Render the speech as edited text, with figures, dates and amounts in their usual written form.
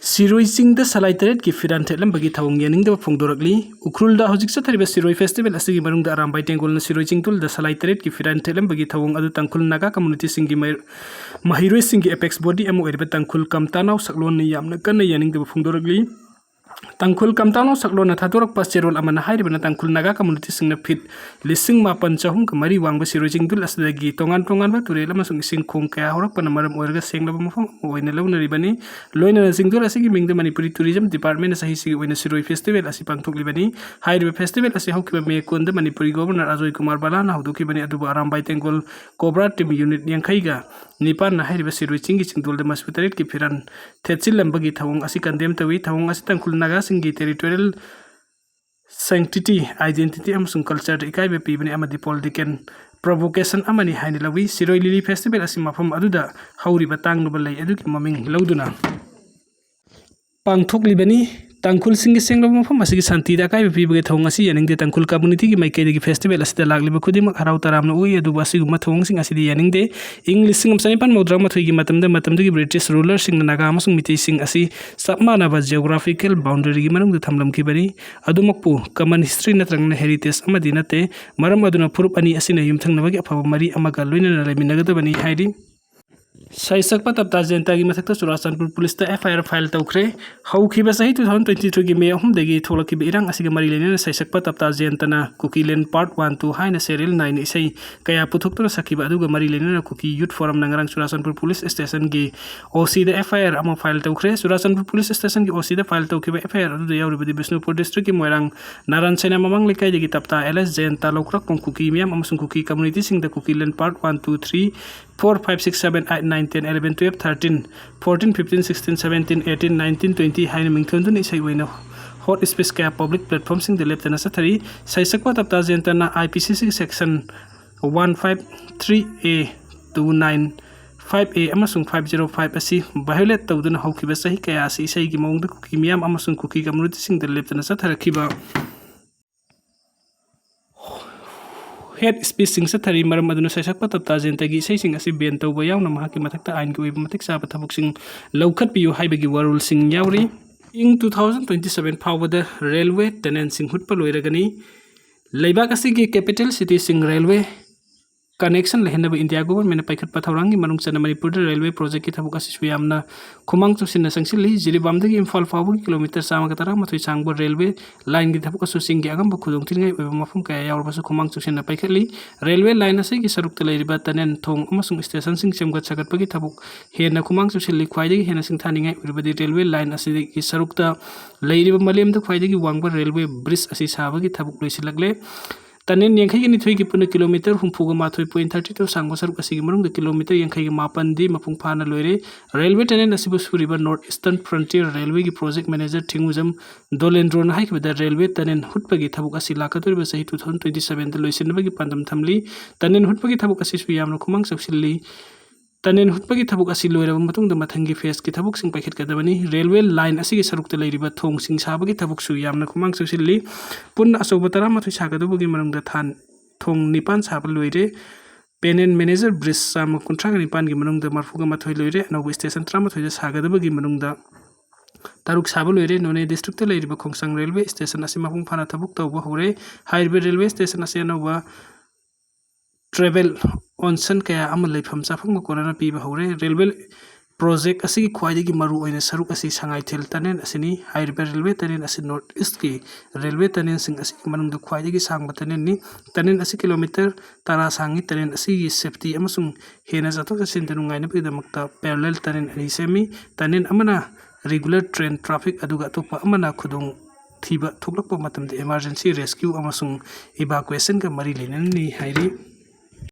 Siroi Singda Salai Teret ki Firan Telam bagi Thawong Yaning the Fongdoragli, Ukrulda Hojik Satariba Siroi Festival as the Marung the Arambai Tengol Siroi Singtul the Salai Teret ki Firan Telam bagi Thawong Adu Tangkul Naga community singi Mahiro Singi Apex Body Amo Erba Tangkul Kamtanao Saklon Yam Nakana Yaning the Fongdoragli. Tangkul Kamtano Saklona Tatorok Pascherol Amana Haibana Tangkul Naga community sing the pit, Lissing Mapan Chahum Kamari Wang was Sirojing to as the Gitongan Tongan to Relamasung Sing Konka Horok Panamaram Orga Sing when alone Ribani, Loina Singdor as giving the Manipuri Tourism Department as I see when a Siroi Festival as Ipang Libani, Highway Festival as a Hoki May Kunda Manipuri Governor Azoi Kumar Balana, Huduki Bani Adu Arambai Tengol, Cobra Team Unit Yankaiga, Nipan Highway Siroi Singing to the Masputerit Kipiran, Tetsil Lambagi Tawong as he condemned to wait Tawong as Tangkul Naga Singi territorial sanctity, identity, amasung culture ikai be pibani amadi political provocation amani hainilawi Siroi Lili Festival asimafam aduda hauri batang nubalai aduki maming lauduna pangthok libani Tangkul Singi Singlam from Masiki Santida Kai people get home as Yaning the Tangkul community my Kedi festival as the Lagli Kudim Harautam no way do Basi Matong sing as the Yaning day English sing Sanipan Modrama to Matam the Matam the British ruler sing the Nagamas meeting as he Sapmana was geographical boundary Manum the Tamlam Kibari Adumapu common history natrang heritage Amadinate Maramaduna Purupani Asina Yumtang Navagi Mari Amagalwin and Laminagadabani hiding Saisakpa Tapta Jentagi Mathakta Surasanpur Police the FIR file Taukre, how Kibasai 2022 Game home the gate Holaki Irang Asigamarilan, Saisakpa Tapta Jentana, Kukiland Part 1 to Hina Serial 9 Isai, Kaya Putukra Sakiba Duga Marilena, Kuki Youth Forum Nangarang Surasanpur Police Station Gay, OC the FIR Amo file Taukre, Surasanpur Police Station OC the file Taukiba FIR, the Yauri Bisnupur District in Moirang, Naran Sena Mamang Lika Tapta LS Jenta Lokra Kuki Miam Amazon Kuki community sing the Kukiland Part 1 2 3 4 5 6 7 8 9 10 11 12 13 14 15 16 17 18 19 20 Haina Mington is a winner hot space care public platforms in the left and satari Saisakwa Tapta Jentana IPCC section 153A 295A Amazon 505 asi violate Tawdun Hokiba Sahi Kayasi Sai Gimong the Kimiam Amazon Kuki community sing the left and satarakiba head spacing sa tari maram aduna Saisakpa Tapta Jentagi Saising as Ben Tawbayaw na Mahaki Matakta Ain Kuwi Matik sa Patabuksing Laukat Piyu Haibagi Warul Sing Yauri in 2027 power the railway tenant sing Hutpaloiragani Laibak Asigi capital city sing railway connection lehenaba India government paikat patharangi manung sana Manipur railway project kita buka siswiyamna khumang chusina sangsili Jiribamdagi Imphal fawgi kilometer sama katara mathoi sangbo railway line kita buka susingi agamba khudong tingai mafum kaya yawrbasu khumang chusina paikatli railway line ase gi saruk telairiba tanen thong amasung station sing semgat sagat pagi thabuk hena khumang chusili khwaidagi hena sing thaningai uribadi railway line ase gi sarukta leiriba malemda khwaidagi wangba railway bridge ase sabagi thabuk loisilagle Tanin Yankay ni Twig Puna kilometer from Pugamato 32 Sangosar Asimarung the kilometer Yankay Mapandi Mapungpana Lore, Railway Tenant Asibus River Northeastern Frontier Railway Project Manager Tinguzam Dolendron Hike with the Railway Tanen Hutpagi Tabukasi Lakatur was 2027 the Loisinabagi Pandam Tamli, Tanen Hutpagi Tabukasis Viam Kumang Sapsili. Tanen Hutpagi Tabuk Asilo Matung the Matangi Face Kitabuk Sing Paket Kadavani, Railway Line Asigi Saruk the Lady Batong Sing Sabagi Tabuk Suyam Kumang Susili, Pun Asobatarama to Sakadabugi Marung the Tan Tong Nipan Sabaluide, Penen Manager Bris Sam Contract Nipan Gimanung the Marfuga Matoilure, and West Station Trama to the Sagadabugi Marung the Taruk Sabaluide, None District Lady Bakongsang Railway Station Asimapung Panatabuk Hore, Highway Railway Station Asianova. Travel on Sun Kaya Amalay from Safang Corona Piba Hore, Railway Project Asi Quadigi Maru in a Sarukasi Sangai Tel Tanen Asini, High Railway Tanen as Northeast Key, Railway Tanen Sing Asi Manum the Quadigi Sang Bataneni, Tanen Asi kilometer, Tarasangi Tanen Asi safety Amasung, Henazato Sintanunga the Makta, parallel Tanen and Isemi, Tanen Amana, regular train traffic Adugatopa Amana Kudung. Thiba Tuklak Matam the emergency rescue Amasung evacuation ka Marilyn ni Hairi